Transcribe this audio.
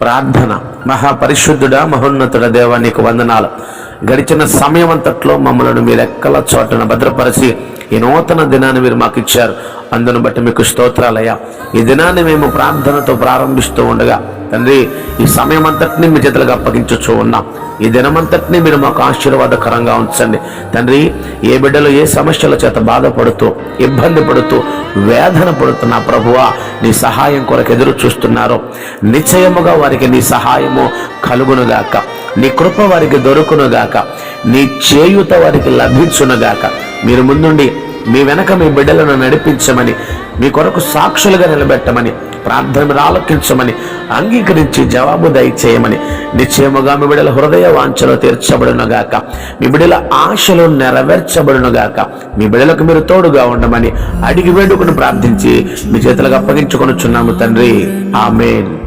ప్రార్థన. మహాపరిశుద్ధుడా, మహోన్నతుడ దేవా, నీకు వందనాలు. గడిచిన సమయం అంతట్లో మమ్మల్ని మీరు ఎక్కల చోటన భద్రపరిచి ఈ నూతన దినాన్ని మీరు మాకు ఇచ్చారు. అందును బట్టి మీకు స్తోత్రాలయ్యా. ఈ దినాన్ని మేము ప్రార్థనతో ప్రారంభిస్తూ ఉండగా తండ్రి, ఈ సమయం అంతటినీ మీ చేతులకు అప్పగించుచూ ఉన్నాం. ఈ దినమంతటినీ మీరు మాకు ఆశీర్వాదకరంగా ఉంచండి తండ్రి. ఏ బిడ్డలు ఏ సమస్యల చేత బాధపడుతూ, ఇబ్బంది పడుతూ, వేదన పడుతున్నా ప్రభువా, నీ సహాయం కొరకు ఎదురు చూస్తున్నారో నిశ్చయముగా వారికి నీ సహాయము కలుగునుగాక, నీ కృప వారికి దొరుకునుగాక, నీ చేయూత వారికి లభించునుగాక. మీరు ముందుండి మీ వెనక మీ బిడ్డలను నడిపించమని, మీ కొరకు సాక్షులుగా నిలబెట్టమని, ప్రార్థన మీరు ఆలకించమని, అంగీకరించి జవాబు దయచేయమని, నిశ్చయముగా మీ బిడ్డల హృదయ వాంఛలు తీర్చబడునుగాక, మీ బిడ్డల ఆశలు నెరవేర్చబడునుగాక. మీ బిడ్డలకు మీరు తోడుగా ఉండమని అడిగి వేడుకుని ప్రార్థించి మీ చేతులకు అప్పగించుకొనుచున్నాము తండ్రి. ఆమేన్.